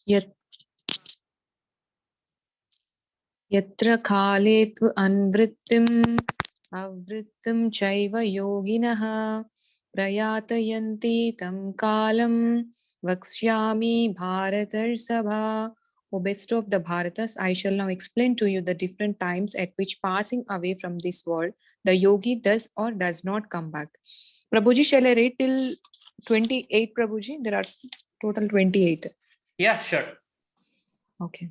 Yat Yatra khaletva anvrittim avrittim chaiva yoginaha prayatayanti tam kalam vakshyami bharatarsabha. O best of the Bharatas, I shall now explain to you the different times at which passing away from this world, the yogi does or does not come back. Prabhuji, shall I read till 28, Prabhuji? There are total 28. Yeah, sure. Okay.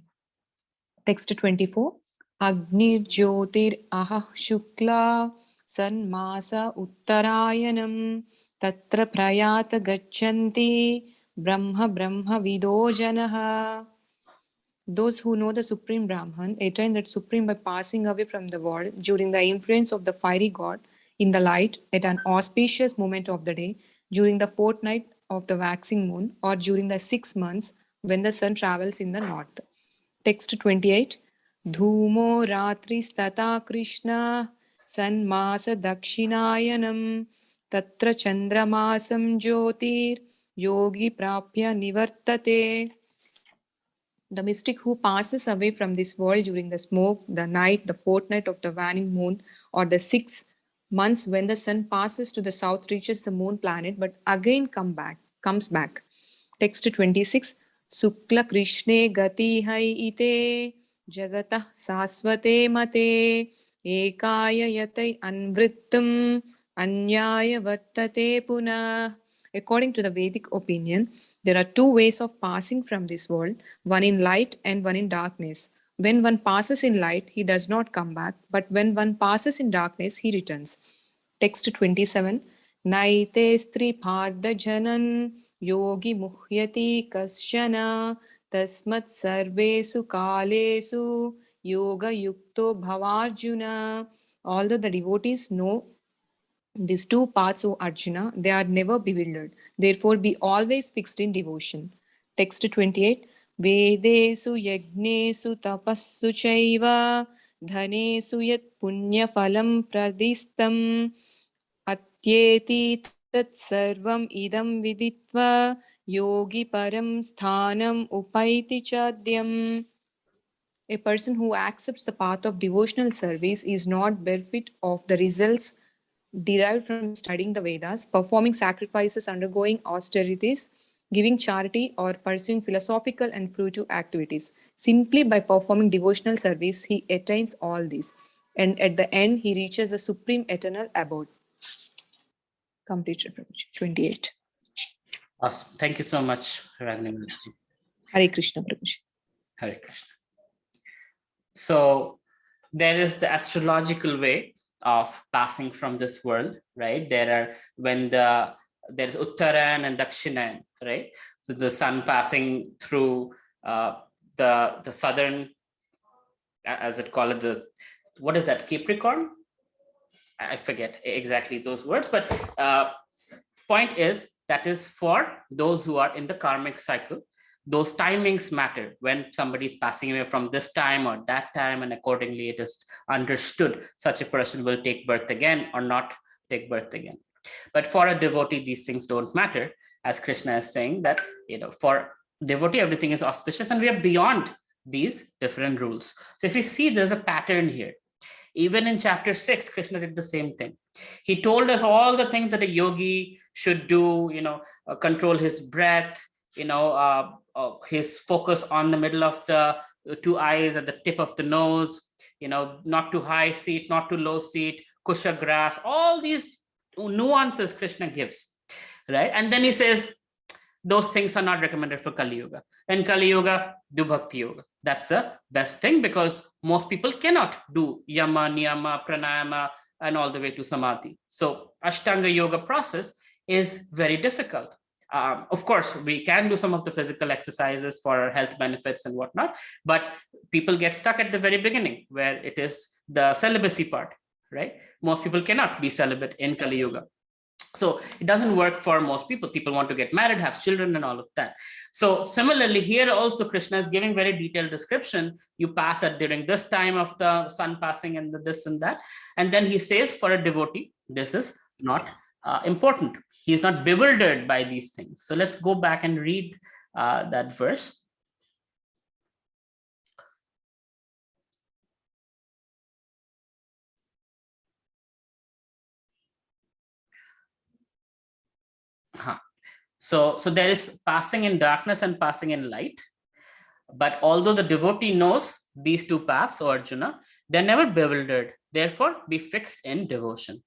Text 24. Agnir Jyotir Aha Shukla Sanmasa Uttarayanam Tatra Prayata Gachanti Brahma Brahma Vido Janaha. Those who know the Supreme Brahman attain that Supreme by passing away from the world during the influence of the fiery god in the light at an auspicious moment of the day, during the fortnight of the waxing moon, or during the 6 months when the sun travels in the north. Text 28. Dhumo Ratri Krishna Sanmasa Dakshinayanam Tatra Chandramasam Jyotir Yogi Prapya Nivartate. The mystic who passes away from this world during the smoke, the night, the fortnight of the waning moon, or the 6 months when the sun passes to the south, reaches the moon planet, but again comes back. Text 26. Sukla Krishne Gati Hai Ite Jagatah Saswate Mate Ekaya Yatai Anvrittam Anyaya Vartate Puna. According to the Vedic opinion, there are two ways of passing from this world, one in light and one in darkness. When one passes in light, he does not come back, but when one passes in darkness, he returns. Text 27. Naite stri bharda janan yogi muhyati kasyana tasmat sarvesu kalesu yoga yukto bhavarjuna. Although the devotees know these two paths, O Arjuna, they are never bewildered. Therefore, be always fixed in devotion. Text 28. Vedesu yajnesu tapassu chaiva dhanesu yat punya phalam pradistam atyeti tat sarvam idam viditva yogi param sthanam upaiti chadyam. A person who accepts the path of devotional service is not bereft of the results derived from studying the Vedas, performing sacrifices, undergoing austerities, giving charity, or pursuing philosophical and fruitive activities. Simply by performing devotional service, he attains all these. And at the end, he reaches the supreme eternal abode. Completed, Prabhuji. 28. Awesome. Thank you so much, Ragini. Hare Krishna, Prabhuji. Hare Krishna. So there is the astrological way of passing from this world, right? There's Uttaran and Dakshinan, right? So the sun passing through the southern, as it called it, what is that, Capricorn? I forget exactly those words, but point is that is for those who are in the karmic cycle. Those timings matter when somebody is passing away from this time or that time, and accordingly it is understood such a person will take birth again or not take birth again. But for a devotee, these things don't matter, as Krishna is saying that, for devotee everything is auspicious and we are beyond these different rules. So if you see, there's a pattern here. Even in chapter 6, Krishna did the same thing. He told us all the things that a yogi should do, control his breath, his focus on the middle of the two eyes at the tip of the nose, not too high seat, not too low seat, kusha grass, all these nuances Krishna gives, right? And then he says, those things are not recommended for Kali Yuga. In Kali Yuga, do Bhakti Yoga. That's the best thing, because most people cannot do Yama, Niyama, Pranayama, and all the way to Samadhi. So Ashtanga Yoga process is very difficult. Of course, we can do some of the physical exercises for health benefits and whatnot, but people get stuck at the very beginning where it is the celibacy part, right? Most people cannot be celibate in Kali Yuga. So it doesn't work for most people. People want to get married, have children, and all of that. So similarly, here also Krishna is giving very detailed description. You pass it during this time of the sun passing and this and that. And then he says for a devotee, this is not important. He is not bewildered by these things. So let's go back and read that verse. So there is passing in darkness and passing in light. But although the devotee knows these two paths, O Arjuna, they're never bewildered. Therefore, be fixed in devotion.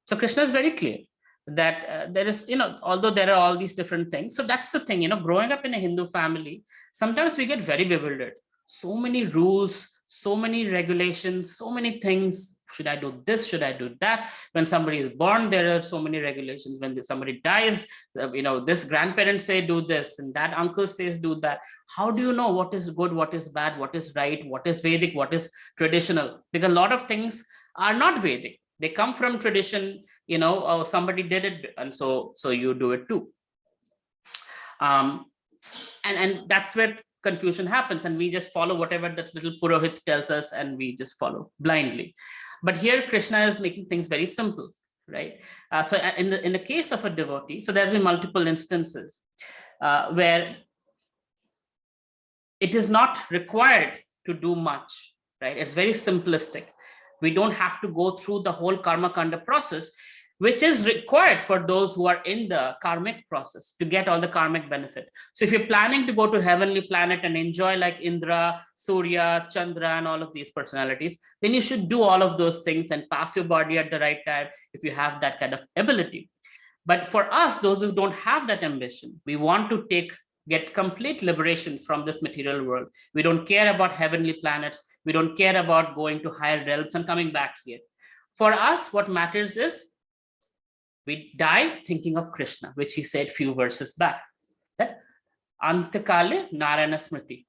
So Krishna is very clear that there is, although there are all these different things. So that's the thing, growing up in a Hindu family, sometimes we get very bewildered. So many rules, so many regulations, so many things. Should I do this? Should I do that? When somebody is born, there are so many regulations. When somebody dies, this grandparents say do this and that uncle says do that. How do you know what is good, what is bad, what is right, what is Vedic, what is traditional? Because a lot of things are not Vedic. They come from tradition, somebody did it, and so you do it too. And that's where confusion happens, and we just follow whatever that little Purohit tells us, and we just follow blindly. But here Krishna is making things very simple, right? So in the case of a devotee, so there have been multiple instances where it is not required to do much, right? It's very simplistic. We don't have to go through the whole karma kanda process, which is required for those who are in the karmic process to get all the karmic benefit. So if you're planning to go to heavenly planet and enjoy like Indra, Surya, Chandra, and all of these personalities, then you should do all of those things and pass your body at the right time if you have that kind of ability. But for us, those who don't have that ambition, we want to get complete liberation from this material world. We don't care about heavenly planets. We don't care about going to higher realms and coming back here. For us, what matters is we die thinking of Krishna, which he said few verses back. That Antakale Narayana Smriti.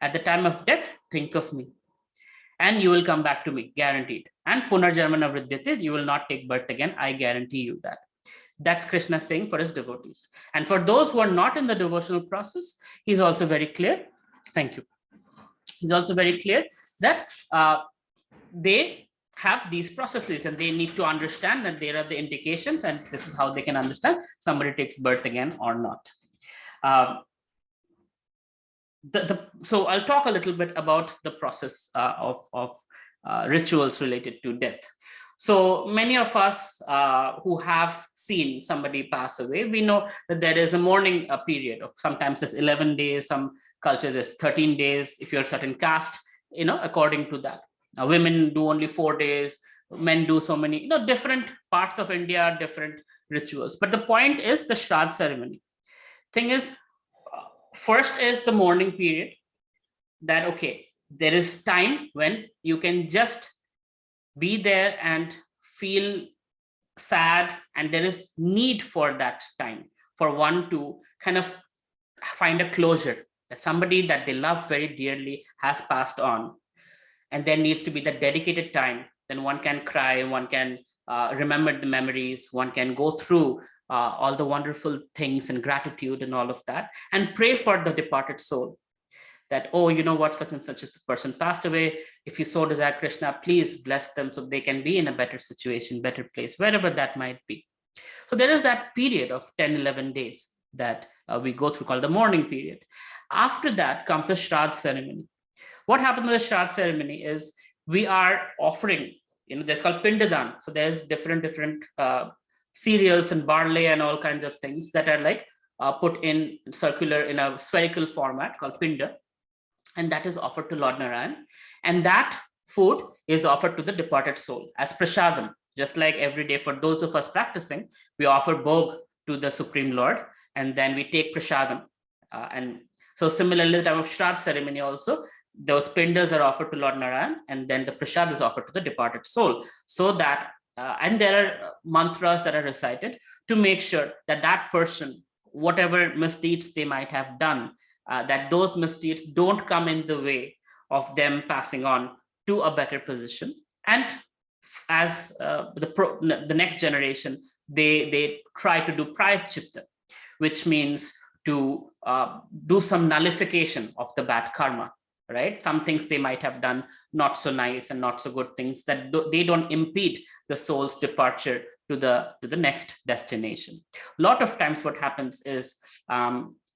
At the time of death, think of me. And you will come back to me, guaranteed. And Punarjanmana Vridyate, you will not take birth again. I guarantee you that. That's Krishna saying for his devotees. And for those who are not in the devotional process, he's also very clear. Thank you. He's also very clear that they have these processes and they need to understand that there are the indications, and this is how they can understand somebody takes birth again or not. So I'll talk a little bit about the process of rituals related to death. So many of us who have seen somebody pass away, we know that there is a mourning period of sometimes it's 11 days, some cultures is 13 days, if you're a certain caste, according to that. Now, women do only 4 days, men do so many, different parts of India, different rituals. But the point is the Shraddh ceremony. Thing is, first is the mourning period, that, okay, there is time when you can just be there and feel sad, and there is need for that time for one to kind of find a closure, that somebody that they loved very dearly has passed on, and there needs to be that dedicated time. Then one can cry, one can remember the memories, one can go through all the wonderful things and gratitude and all of that, and pray for the departed soul. That, oh, you know what, such and such a person passed away. If you so desire, Krishna, please bless them so they can be in a better situation, better place, wherever that might be. So there is that period of 10, 11 days that we go through, called the mourning period. After that comes the Shraddh ceremony. What happens with the Shraddh ceremony is we are offering, there's called Pindadan. So there's different cereals and barley and all kinds of things that are like put in circular, in a spherical format called Pinda. And that is offered to Lord Narayan. And that food is offered to the departed soul as prasadam. Just like every day for those of us practicing, we offer bhog to the Supreme Lord, and then we take prasadam. And so similarly, the time of Shraddh ceremony also, those pindas are offered to Lord Narayan, and then the prasad is offered to the departed soul. So that, and there are mantras that are recited to make sure that that person, whatever misdeeds they might have done, that those misdeeds don't come in the way of them passing on to a better position. And as the next generation, they try to do prayaschitta, which means to do some nullification of the bad karma, right? Some things they might have done not so nice and not so good things, that they don't impede the soul's departure to the next destination. A lot of times what happens is,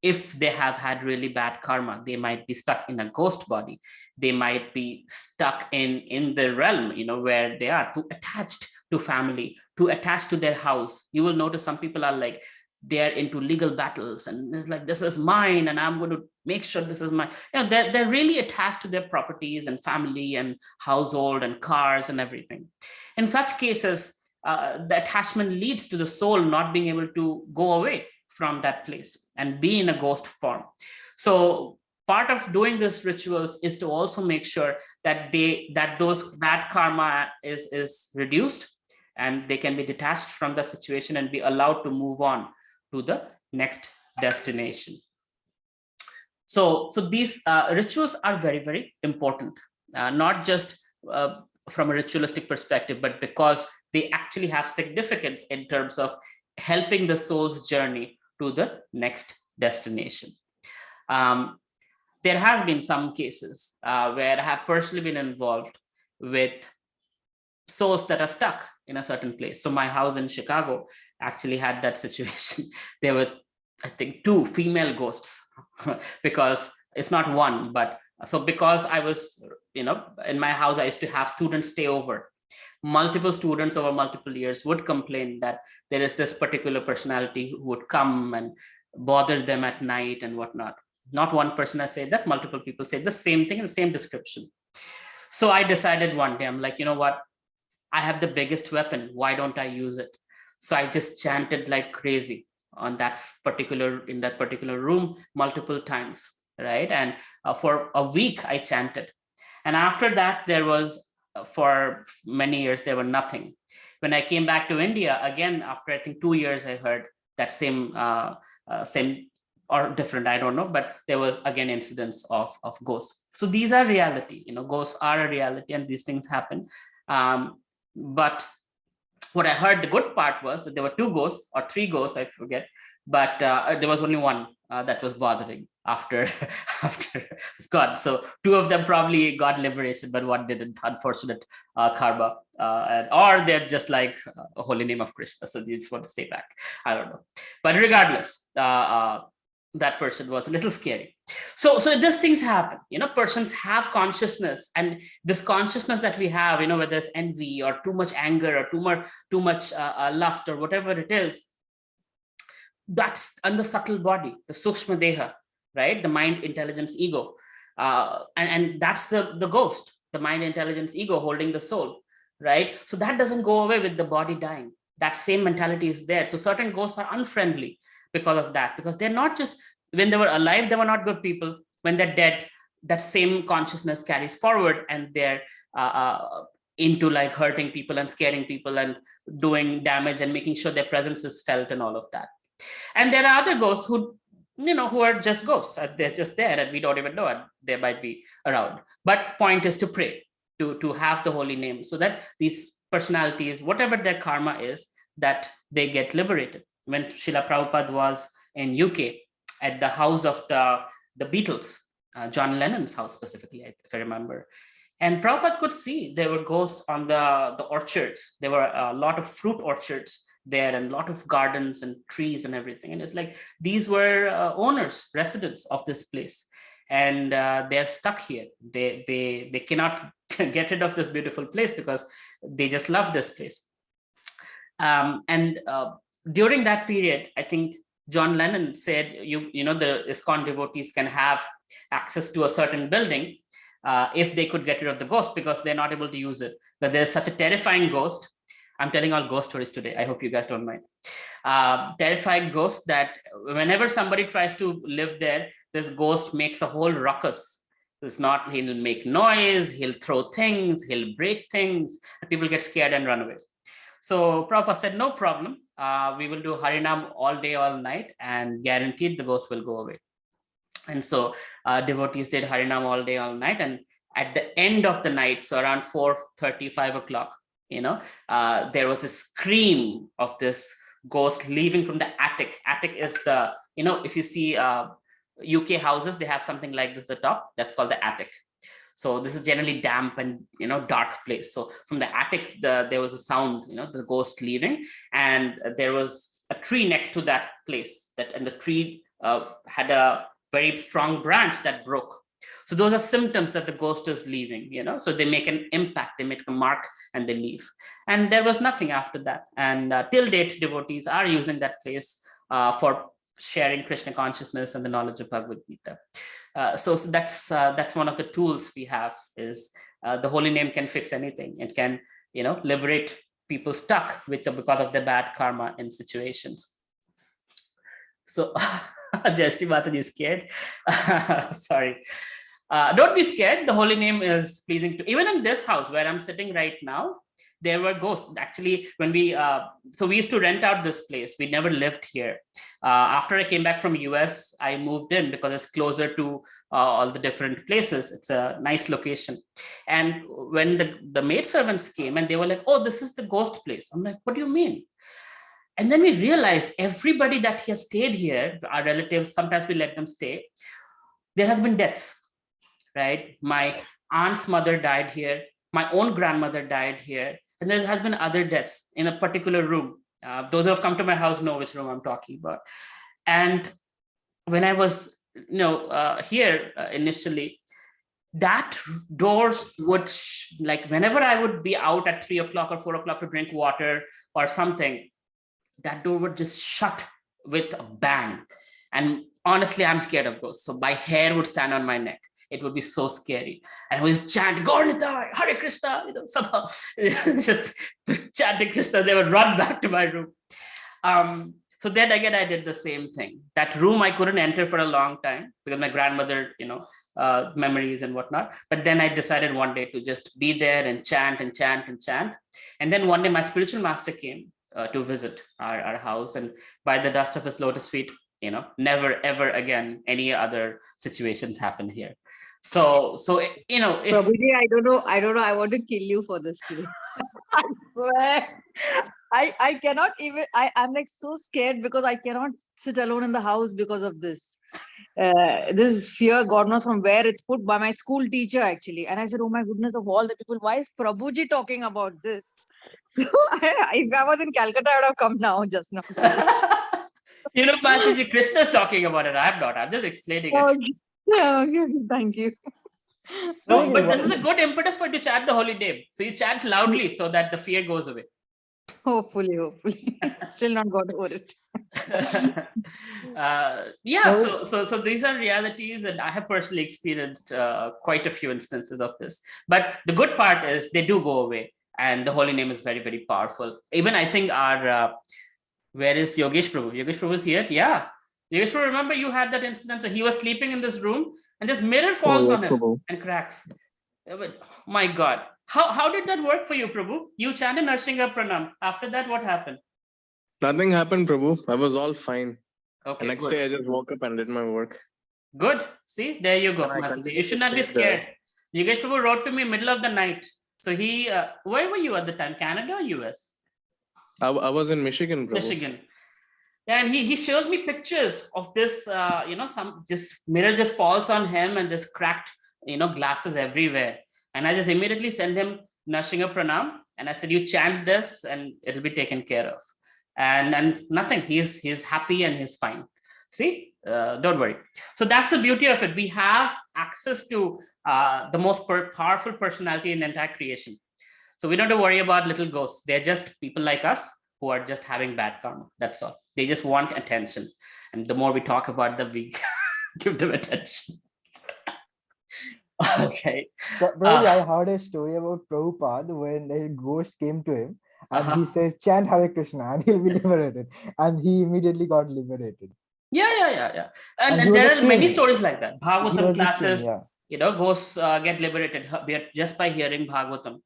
if they have had really bad karma, they might be stuck in a ghost body. They might be stuck in the realm, where they are too attached to family, too attached to their house. You will notice some people are like, they're into legal battles, and it's like, this is mine and I'm going to make sure this is mine. They're really attached to their properties and family and household and cars and everything. In such cases, the attachment leads to the soul not being able to go away from that place and be in a ghost form. So part of doing this rituals is to also make sure that that karma is reduced, and they can be detached from the situation and be allowed to move on to the next destination. So these rituals are very, very important, not just from a ritualistic perspective, but because they actually have significance in terms of helping the soul's journey to the next destination. There has been some cases where I have personally been involved with souls that are stuck in a certain place. So my house in Chicago actually had that situation. There were, I think, 2 female ghosts because it's not one, but so because I was, in my house, I used to have students stay over. Multiple students over multiple years would complain that there is this particular personality who would come and bother them at night and whatnot. Not one person has said that, multiple people say the same thing in the same description. So I decided one day, I'm like, you know what? I have the biggest weapon. Why don't I use it? So I just chanted like crazy in that particular room multiple times, right? And for a week I chanted. And after that, there was, for many years, there were nothing. When I came back to India, again, after I think 2 years, I heard that same or different, I don't know, but there was again incidents of ghosts. So these are reality, ghosts are a reality and these things happen. But what I heard, the good part was that there were 2 ghosts or 3 ghosts, I forget, but there was only one that was bothering after God. So 2 of them probably got liberation, but one didn't. Unfortunate karma, or they're just like a holy name of Krishna, so they just want to stay back. I don't know, but regardless, that person was a little scary. So these things happen. Persons have consciousness, and this consciousness that we have, whether there's envy or too much anger or too much lust or whatever it is, that's on the subtle body, the sukshma deha, right? The mind, intelligence, ego, and that's the ghost, the mind, intelligence, ego holding the soul, right? So that doesn't go away with the body dying. That same mentality is there. So certain ghosts are unfriendly because of that, because they're not just, when they were alive, they were not good people. When they're dead, that same consciousness carries forward, and they're into like hurting people and scaring people and doing damage and making sure their presence is felt and all of that. And there are other ghosts who are just ghosts. They're just there and we don't even know it. They might be around. But point is to pray, to have the holy name, so that these personalities, whatever their karma is, that they get liberated. When Srila Prabhupada was in UK at the house of the Beatles, John Lennon's house specifically, if I remember, and Prabhupada could see there were ghosts on the orchards. There were a lot of fruit orchards there and a lot of gardens and trees and everything. And it's like, these were owners, residents of this place. And they're stuck here. They cannot get rid of this beautiful place because they just love this place. And during that period, I think John Lennon said, the ISKCON devotees can have access to a certain building if they could get rid of the ghost, because they're not able to use it. But there's such a terrifying ghost. I'm telling all ghost stories today. I hope you guys don't mind. Terrifying ghost that whenever somebody tries to live there, this ghost makes a whole ruckus. He'll make noise, he'll throw things, he'll break things, and people get scared and run away. So Prabhupada said, no problem. We will do Harinam all day, all night, and guaranteed the ghost will go away. And so devotees did Harinam all day, all night. And at the end of the night, so around 4:30, 5 o'clock, there was a scream of this ghost leaving from the attic. Attic is the, if you see UK houses, they have something like this at the top. That's called the attic. So this is generally damp and dark place. So from the attic, there was a sound, the ghost leaving, and there was a tree next to that place. And the tree had a very strong branch that broke. So those are symptoms that the ghost is leaving. So they make an impact, they make a mark, and they leave. And there was nothing after that. And till date, devotees are using that place for sharing Krishna consciousness and the knowledge of Bhagavad Gita. So that's one of the tools we have, is the holy name can fix anything. It can, liberate people stuck because of the bad karma in situations. So Jayashree Mataji is scared. Sorry. Don't be scared. The holy name is pleasing to, even in this house where I'm sitting right now, there were ghosts. Actually, when we used to rent out this place. We never lived here. After I came back from US, I moved in because it's closer to all the different places. It's a nice location. And when the maid servants came and they were like, "Oh, this is the ghost place." I'm like, "What do you mean?" And then we realized everybody that has stayed here, our relatives, sometimes we let them stay, there has been deaths, right? My aunt's mother died here. My own grandmother died here. And there has been other deaths in a particular room. Those who have come to my house know which room I'm talking about. And when I was, here initially, that doors would, like whenever I would be out at 3 o'clock or 4 o'clock to drink water or something, that door would just shut with a bang. And honestly, I'm scared of ghosts. So my hair would stand on my neck. It would be so scary. And I was chanting, Gaurnitai, Hare Krishna, somehow just chanting Krishna. They would run back to my room. So then again, I did the same thing. That room I couldn't enter for a long time because my grandmother, memories and whatnot. But then I decided one day to just be there and chant and chant and chant. And then one day my spiritual master came to visit our house, and by the dust of his lotus feet, never ever again any other situations happen here. So if Prabhuji, I don't know. I want to kill you for this today. I swear. I cannot even. I'm like so scared because I cannot sit alone in the house because of this. This fear, God knows from where it's put by my school teacher actually. And I said, "Oh my goodness, of all the people, why is Prabhuji talking about this?" So if I was in Calcutta, I would have come now just now. Mataji, Krishna's talking about it. I'm not. I'm just explaining it. Okay. Yeah, okay. Thank you. No, but this is a good impetus for you to chant the holy name. So you chant loudly so that the fear goes away. Hopefully. Still not got over it. So these are realities, and I have personally experienced quite a few instances of this. But the good part is they do go away, and the holy name is very, very powerful. Even I think our where is Yogesh Prabhu? Yogesh Prabhu is here. Yeah, Yogesh Prabhu, remember you had that incident? So he was sleeping in this room, and this mirror falls on him and cracks. My God. How did that work for you, Prabhu? You chanted Narsingha Pranam. After that, what happened? Nothing happened, Prabhu. I was all fine. Okay. The next day, I just woke up and did my work. Good. See, there you go. You should not be scared. Yogesh Prabhu wrote to me middle of the night. So he, where were you at the time? Canada or US? I was in Michigan, Prabhu. Michigan. And he shows me pictures of this, some just mirror just falls on him and this cracked, glasses everywhere. And I just immediately send him Narsingha Pranam. And I said, you chant this and it'll be taken care of. And nothing, he's happy and he's fine. See, don't worry. So that's the beauty of it. We have access to the most powerful personality in entire creation. So we don't have to worry about little ghosts. They're just people like us who are just having bad karma. That's all. They just want attention. And the more we talk about them, we give them attention. Okay. Prabhuji, I heard a story about Prabhupada when a ghost came to him and he says, chant Hare Krishna and he'll be liberated. And he immediately got liberated. Yeah. And there are many stories like that. Bhagavatam classes, king, ghosts get liberated just by hearing Bhagavatam.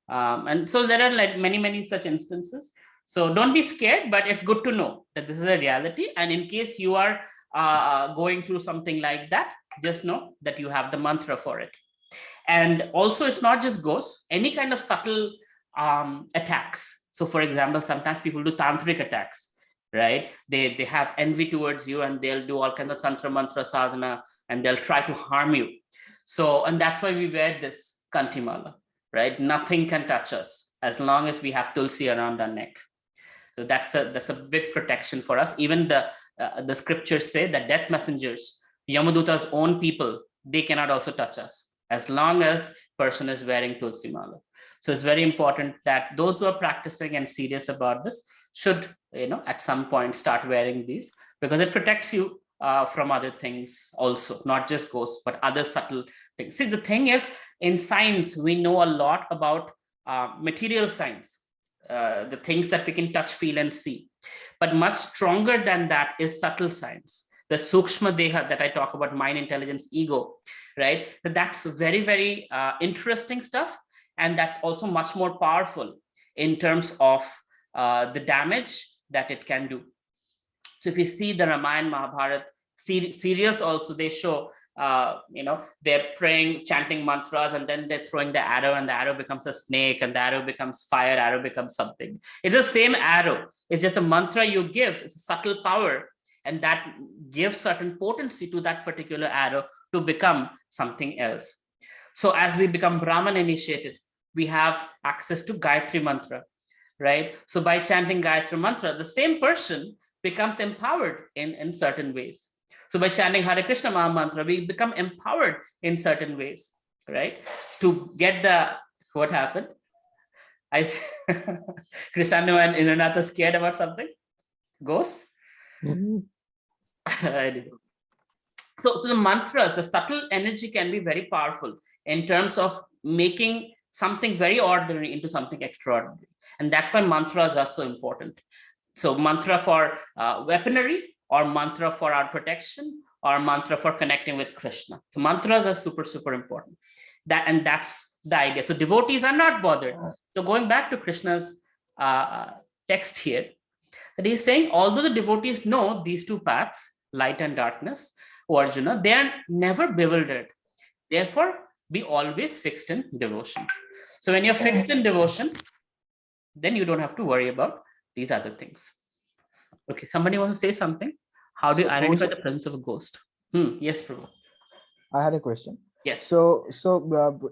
And so there are like many such instances. So don't be scared, but it's good to know that this is a reality. And in case you are going through something like that, just know that you have the mantra for it. And also, it's not just ghosts, any kind of subtle attacks. So for example, sometimes people do tantric attacks, right? They have envy towards you and they'll do all kinds of tantra mantra sadhana and they'll try to harm you. So, and that's why we wear this kantimala, right? Nothing can touch us as long as we have tulsi around our neck. So that's a big protection for us. Even the scriptures say that death messengers, Yamaduta's own people, they cannot also touch us as long as person is wearing tulsi mala. So it's very important that those who are practicing and serious about this, should, at some point start wearing these, because it protects you from other things also, not just ghosts, but other subtle things. See, the thing is, in science, we know a lot about material science, the things that we can touch, feel, and see. But much stronger than that is subtle science, the sukshma deha that I talk about, mind, intelligence, ego, right? That's very, very interesting stuff. And that's also much more powerful in terms of the damage that it can do. So if you see the Ramayana, Mahabharata serials also, they show, they're praying, chanting mantras, and then they're throwing the arrow, and the arrow becomes a snake, and the arrow becomes fire, arrow becomes something. It's the same arrow. It's just a mantra you give. It's a subtle power, and that gives certain potency to that particular arrow to become something else. So as we become Brahman initiated, we have access to Gayatri mantra, right? So by chanting Gayatri mantra, the same person becomes empowered in certain ways. So by chanting Hare Krishna Maha Mantra, we become empowered in certain ways, right? To get what happened? Krishanu and Indranath are scared about something? Ghosts? So the mantras, the subtle energy can be very powerful in terms of making something very ordinary into something extraordinary. And that's why mantras are so important. So mantra for weaponry, or mantra for our protection, or mantra for connecting with Krishna. So mantras are super, super important. That's the idea. So devotees are not bothered. So going back to Krishna's text here, that he's saying, although the devotees know these two paths, light and darkness, O Arjuna, they are never bewildered. Therefore, be always fixed in devotion. So when you're fixed in devotion, then you don't have to worry about these other things. Okay, somebody wants to say something? How do you identify the presence of a ghost? Yes, Prabhu. I had a question. Yes. So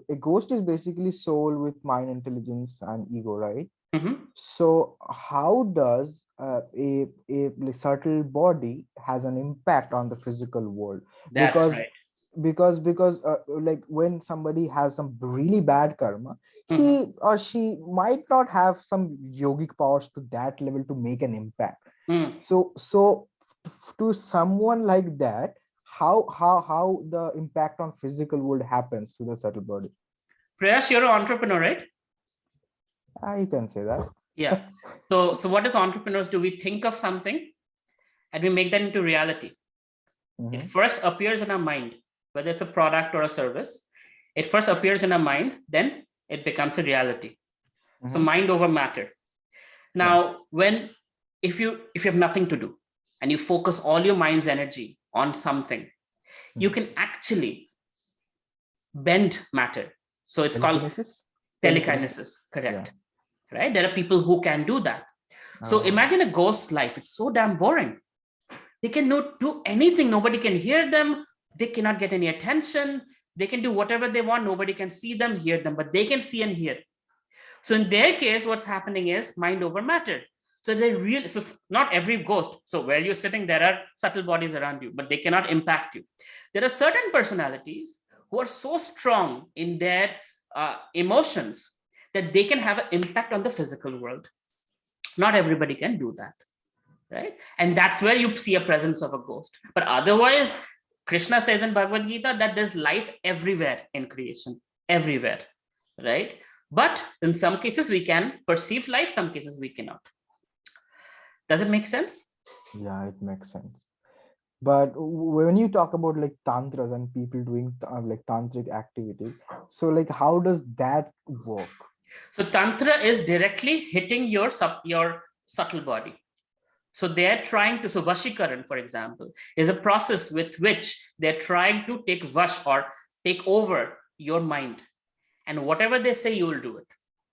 a ghost is basically soul with mind, intelligence, and ego, right? Mm-hmm. So how does a subtle body has an impact on the physical world? That's right. Because like when somebody has some really bad karma, he or she might not have some yogic powers to that level to make an impact. So to someone like that, how the impact on physical world happens to the subtle body? Prayash, you're an entrepreneur, right? You can say that. Yeah. So what as entrepreneurs do? We think of something and we make that into reality. It first appears in our mind, whether it's a product or a service. It first appears in our mind, then it becomes a reality. So mind over matter. Now, if you have nothing to do and you focus all your mind's energy on something, you can actually bend matter. So it's called telekinesis. Correct. Yeah. Right? There are people who can do that. So imagine a ghost life. It's so damn boring. They cannot do anything. Nobody can hear them. They cannot get any attention. They can do whatever they want. Nobody can see them, hear them, but they can see and hear. So in their case, what's happening is mind over matter. So so not every ghost. So where you're sitting, there are subtle bodies around you, but they cannot impact you. There are certain personalities who are so strong in their emotions that they can have an impact on the physical world. Not everybody can do that, right? And that's where you see a presence of a ghost. But otherwise, Krishna says in Bhagavad Gita that there's life everywhere in creation, everywhere, right? But in some cases, we can perceive life, some cases we cannot. Does it make sense? Yeah, it makes sense. But when you talk about like tantras and people doing like tantric activity, so like how does that work? So tantra is directly hitting your subtle body. So they're trying to, so Vashikaran, for example, is a process with which they're trying to take vash or take over your mind. And whatever they say, you will do it.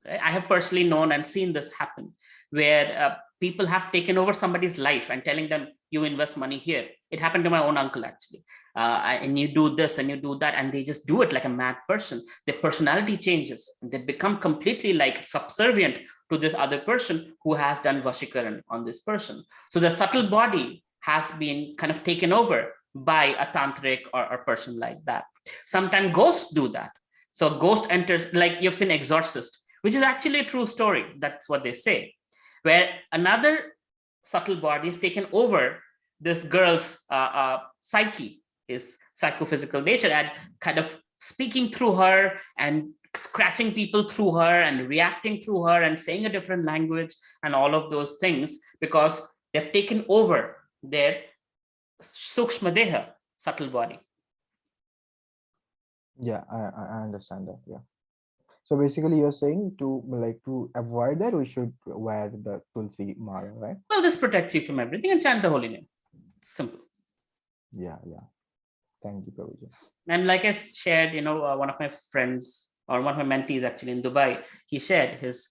Right? I have personally known and seen this happen, where people have taken over somebody's life and telling them, you invest money here. It happened to my own uncle, actually. And you do this and you do that, and they just do it like a mad person. Their personality changes. They become completely like subservient to this other person who has done Vashikaran on this person. So the subtle body has been kind of taken over by a tantric or a person like that. Sometimes ghosts do that. So a ghost enters, like you've seen Exorcist, which is actually a true story. That's what they say. where another subtle body has taken over this girl's psyche, his psychophysical nature, and kind of speaking through her and scratching people through her and reacting through her and saying a different language and all of those things, because they've taken over their sukshma deha, subtle body. Yeah, I understand that. Yeah. So basically, you're saying to avoid that, we should wear the tulsi mala, right? Well, this protects you from everything, and chant the holy name. Simple. Yeah, yeah. Thank you, Prabhuji. And like I shared, one of my friends, or one of my mentees actually in Dubai, he shared his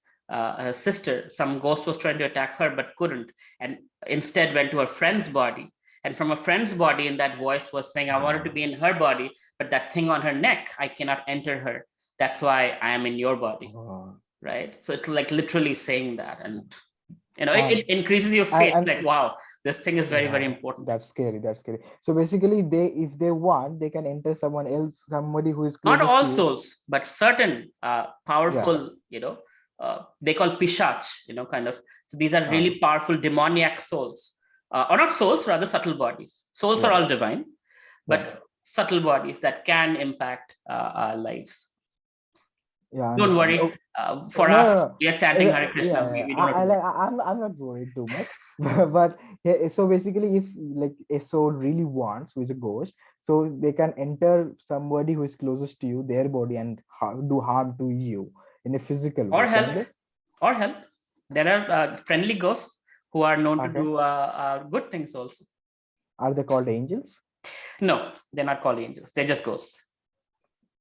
sister, some ghost was trying to attack her but couldn't, and instead went to her friend's body. And from a friend's body, in that voice was saying, I wanted to be in her body, but that thing on her neck, I cannot enter her. That's why I am in your body. Oh. Right? So it's like literally saying that. And it increases your faith. Like, wow, this thing is very, very important. That's scary. That's scary. So basically, if they want, they can enter someone else, somebody who is not all to souls, but certain powerful, they call pishach, kind of. So these are really powerful demoniac souls, or not souls, rather subtle bodies. Souls are all divine, but subtle bodies that can impact our lives. Yeah, don't worry. For us, we are chanting Hare Krishna. We don't I'm not worried too much. But so basically, if like a soul really wants, who is a ghost, so they can enter somebody who is closest to you, their body, and do harm to you in a physical way. Or help. There are friendly ghosts who are known to do good things also. Are they called angels? No, they're not called angels. They're just ghosts.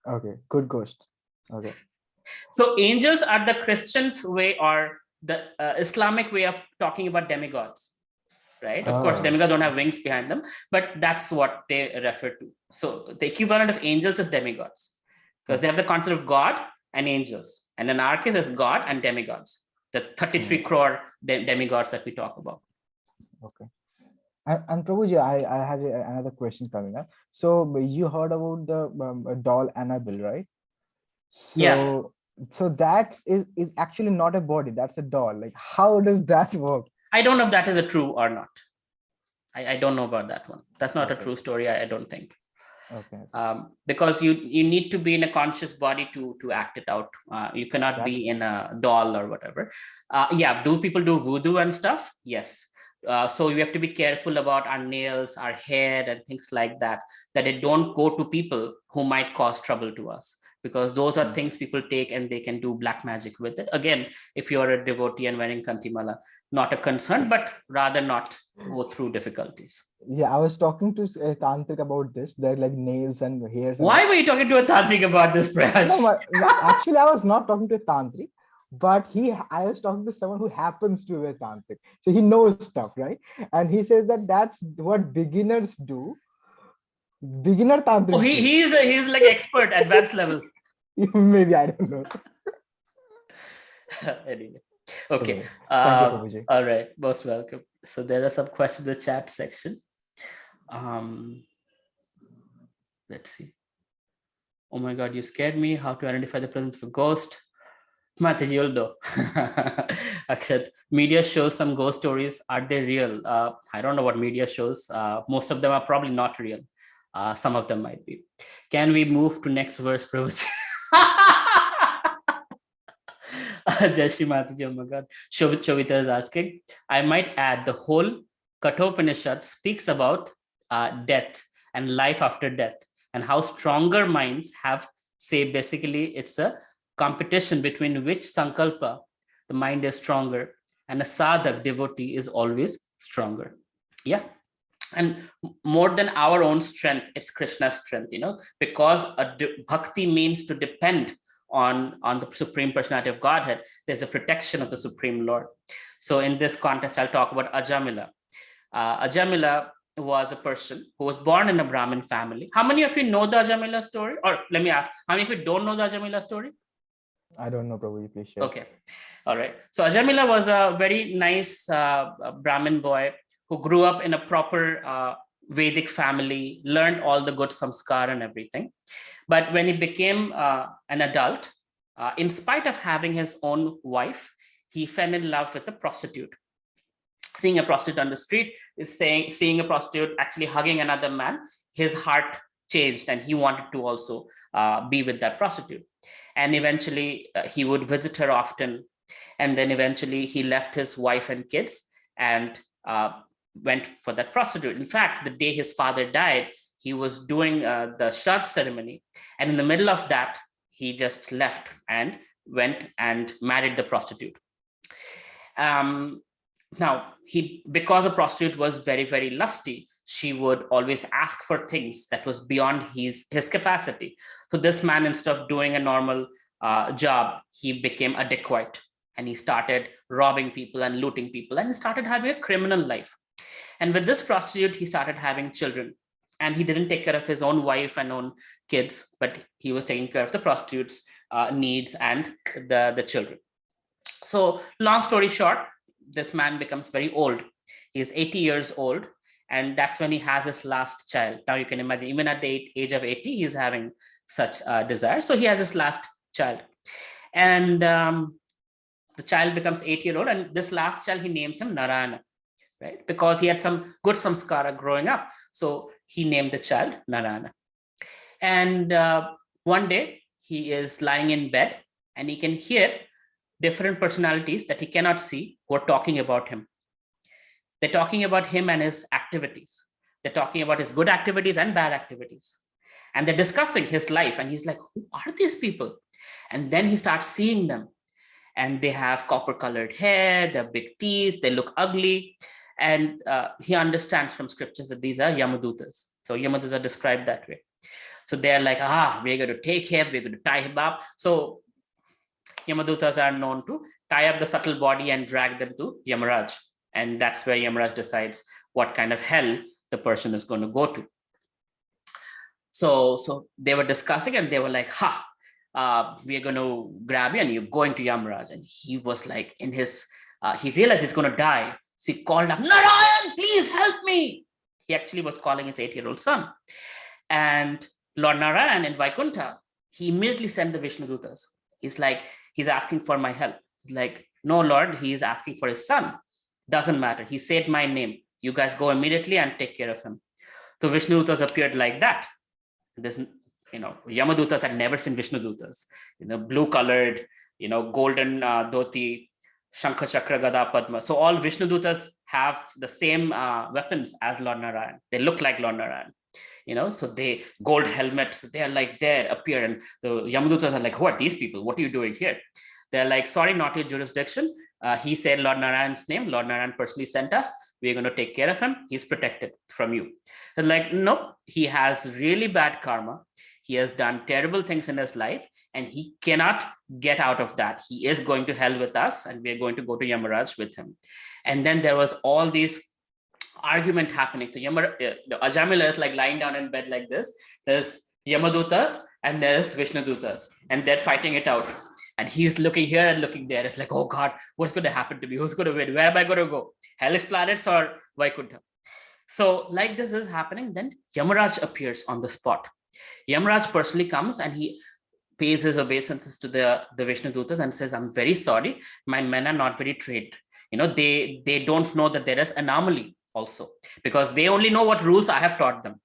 Okay, good ghost. Okay. So angels are the Christians' way, or the Islamic way of talking about demigods, right? Of course, demigods don't have wings behind them, but that's what they refer to. So the equivalent of angels is demigods, because they have the concept of God and angels. And in our case, is God and demigods, the 33 crore demigods that we talk about. Okay. And Prabhuji, I had another question coming up. So you heard about the doll Annabelle, right? So so that is actually not a body, that's a doll. Like, how does that work? I don't know if that is a true or not. I don't know about that one. That's not a true story, I don't think. Okay. Because you need to be in a conscious body to act it out. You cannot be in a doll or whatever. Do people do voodoo and stuff? Yes. So we have to be careful about our nails, our hair, and things like that it don't go to people who might cause trouble to us, because those are things people take and they can do black magic with it. Again, if you're a devotee and wearing kantimala, not a concern, but rather not go through difficulties. Yeah, I was talking to a tantric about this. They're like nails and hairs. Why were you talking to a tantric about this, Prayash? No, actually, I was not talking to a tantric, but I was talking to someone who happens to be a tantric, so he knows stuff, right? And he says that that's what beginners do. Beginner tantric. Oh, he's like expert, advanced level. Maybe, I don't know. Anyway, okay. Thank you, all right, most welcome. So there are some questions in the chat section. Let's see. Oh my God, you scared me. How to identify the presence of a ghost? Mataji, you'll know. Akshat, media shows some ghost stories. Are they real? I don't know what media shows. Most of them are probably not real. Some of them might be. Can we move to next verse, Prabhuji? Jai Shri Mataji, oh my God. Shovita is asking, I might add, the whole Kathopanishad speaks about death and life after death, and how stronger minds have, say, basically it's a competition between which sankalpa the mind is stronger, and a sadhak devotee is always stronger. Yeah. And more than our own strength, it's Krishna's strength, because bhakti means to depend on the Supreme Personality of Godhead. There's a protection of the Supreme Lord. So in this context, I'll talk about Ajamila. Ajamila was a person who was born in a Brahmin family. How many of you know the Ajamila story? Or let me ask, how many of you don't know the Ajamila story? I don't know, Prabhuji, please share. Okay. All right. So Ajamila was a very nice Brahmin boy who grew up in a proper Vedic family, learned all the good samskar and everything. But when he became an adult, in spite of having his own wife, he fell in love with a prostitute. Seeing a prostitute on the street seeing a prostitute actually hugging another man, his heart changed and he wanted to also be with that prostitute. And eventually he would visit her often. And then eventually he left his wife and kids and went for that prostitute. In fact, the day his father died, he was doing the Shraddh ceremony. And in the middle of that, he just left and went and married the prostitute. Now, because a prostitute was very, very lusty, she would always ask for things that was beyond his capacity. So this man, instead of doing a normal job, he became a dacoit and he started robbing people and looting people and he started having a criminal life. And with this prostitute, he started having children. And he didn't take care of his own wife and own kids, but he was taking care of the prostitute's needs and the children. So long story short, this man becomes very old. He's 80 years old. And that's when he has his last child. Now you can imagine, even at the age of 80, he's having such a desire. So he has his last child. And the child becomes 8-year-old. And this last child, he names him Narayana, right? Because he had some good samskara growing up. So he named the child Narayana. And one day he is lying in bed and he can hear different personalities that he cannot see who are talking about him. They're talking about him and his activities. They're talking about his good activities and bad activities. And they're discussing his life. And he's like, who are these people? And then he starts seeing them. And they have copper colored hair, they have big teeth, they look ugly. And he understands from scriptures that these are Yamadutas. So Yamadutas are described that way. So they're like, we're going to take him, we're going to tie him up. So Yamadutas are known to tie up the subtle body and drag them to Yamaraj. And that's where Yamaraj decides what kind of hell the person is going to go to. So they were discussing and they were like, we're going to grab you and you're going to Yamaraj. And he was like he realized he's going to die. So he called up, Narayan, please help me. He actually was calling his 8-year-old son. And Lord Narayan in Vaikuntha, he immediately sent the Vishnudutas. He's asking for my help. He's like, no, Lord, he is asking for his son. Doesn't matter. He said my name. You guys go immediately and take care of him. So Vishnudutas appeared like that. This, Yamadutas had never seen Vishnudutas. Blue colored, golden dhoti, Shankha Chakra Gada Padma. So all Vishnudutas have the same weapons as Lord Narayan. They look like Lord Narayan. So they gold helmets. So they are like there, appear, and the Yamadutas are like, who are these people? What are you doing here? They're like, sorry, not your jurisdiction. He said Lord Narayan's name. Lord Narayan personally sent us. We're going to take care of him. He's protected from you. They're like, no, he has really bad karma. He has done terrible things in his life and he cannot get out of that. He is going to hell with us and we're going to go to Yamaraj with him. And then there was all these argument happening. So Ajamila is like lying down in bed like this. There's Yamadutas and there's Vishnudutas and they're fighting it out. And he's looking here and looking there. It's like, oh God, what's going to happen to me? Who's going to win? Where am I going to go? Hellish planets or Vaikuntha? So like this is happening, then Yamaraj appears on the spot. Yamaraj personally comes and he pays his obeisances to the Vishnudutas and says, I'm very sorry. My men are not very trained. They don't know that there is anomaly also, because they only know what rules I have taught them.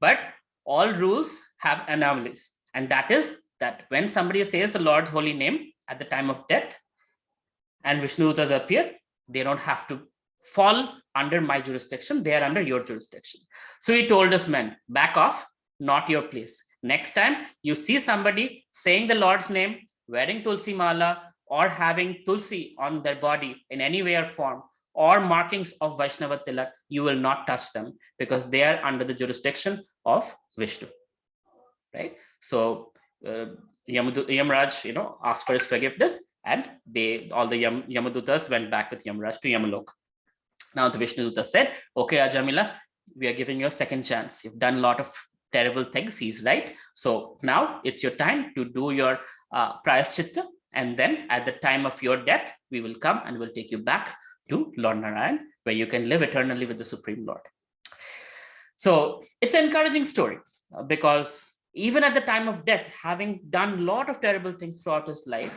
But all rules have anomalies. And that is that when somebody says the Lord's holy name at the time of death and Vishnudutas appear, they don't have to fall under my jurisdiction. They are under your jurisdiction. So he told his men, back off, not your place. Next time you see somebody saying the Lord's name, wearing Tulsi Mala, or having Tulsi on their body in any way or form, or markings of Vaishnava Tilak, you will not touch them because they are under the jurisdiction of Vishnu, right? So Yamaraj, asked for his forgiveness, and all the Yamadutas went back with Yamaraj to Yamalok. Now the Vishnuduta said, okay, Ajamila, we are giving you a second chance. You've done a lot of terrible things. He's right. So now it's your time to do your prayaschitta. And then at the time of your death, we will come and we'll take you back to Lord Narayan, where you can live eternally with the Supreme Lord. So it's an encouraging story because even at the time of death, having done a lot of terrible things throughout his life,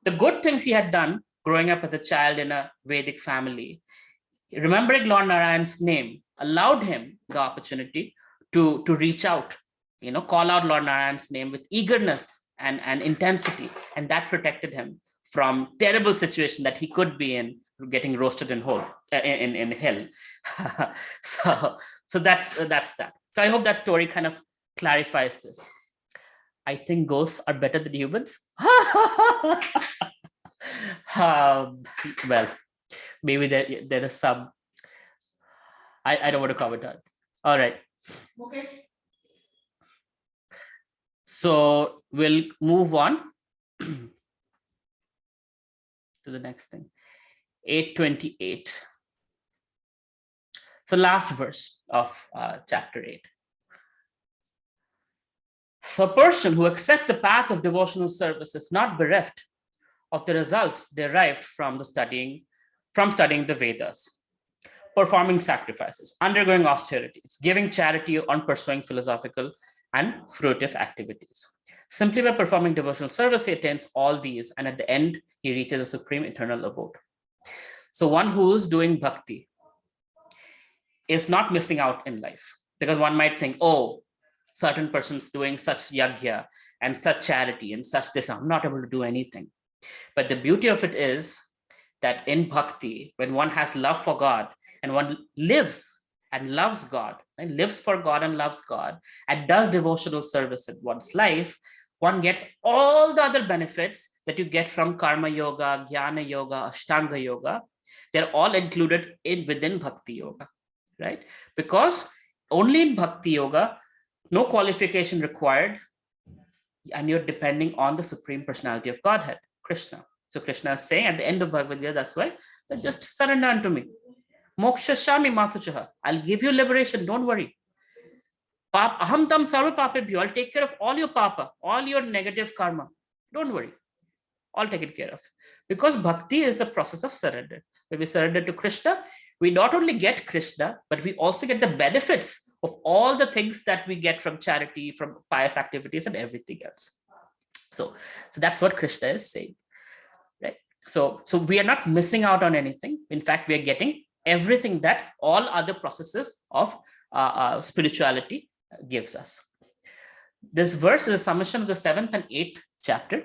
the good things he had done growing up as a child in a Vedic family, remembering Lord Narayan's name allowed him the opportunity to reach out, call out Lord Narayan's name with eagerness and intensity. And that protected him from terrible situation that he could be in, getting roasted in hell. So that's that. So I hope that story kind of clarifies this. I think ghosts are better than humans. Well, maybe there is some. I don't want to comment on. All right. Okay. So we'll move on to the next thing. 828. So last verse of chapter 8. So a person who accepts the path of devotional service is not bereft of the results derived from studying the Vedas, performing sacrifices, undergoing austerities, giving charity, or pursuing philosophical and fruitive activities. Simply by performing devotional service, he attains all these, and at the end, he reaches a supreme eternal abode. So one who is doing bhakti is not missing out in life, because one might think, oh, certain persons doing such yagya and such charity and such this, I'm not able to do anything. But the beauty of it is that in bhakti, when one has love for God and one lives and loves God, and lives for God and loves God, and does devotional service in one's life, one gets all the other benefits that you get from karma yoga, jnana yoga, ashtanga yoga. They're all included within bhakti yoga, right? Because only in bhakti yoga, no qualification required, and you're depending on the Supreme Personality of Godhead, Krishna. So Krishna is saying at the end of Bhagavad Gita, that's why, that just surrender unto me. Moksha shami masuchaha. I'll give you liberation, don't worry. Aham tam sarva papebhyo. I'll take care of all your papa, all your negative karma. Don't worry. All taken care of. Because bhakti is a process of surrender. When we surrender to Krishna, we not only get Krishna, but we also get the benefits of all the things that we get from charity, from pious activities, and everything else. So that's what Krishna is saying, right? So we are not missing out on anything. In fact, we are getting everything that all other processes of spirituality gives us. This verse is a summation of the 7th and 8th chapter,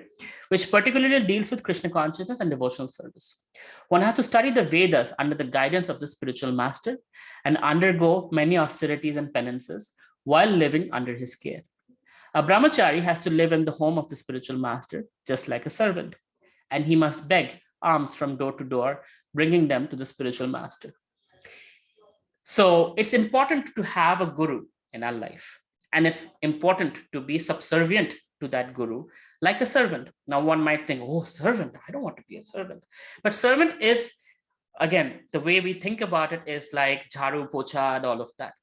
which particularly deals with Krishna consciousness and devotional service. One has to study the Vedas under the guidance of the spiritual master and undergo many austerities and penances while living under his care. A brahmachari has to live in the home of the spiritual master, just like a servant, and he must beg alms from door to door, bringing them to the spiritual master. So it's important to have a guru in our life, and it's important to be subservient to that guru like a servant. Now one might think, oh, servant, I don't want to be a servant. But servant is, again, the way we think about it is like jharu, pocha, and all of that.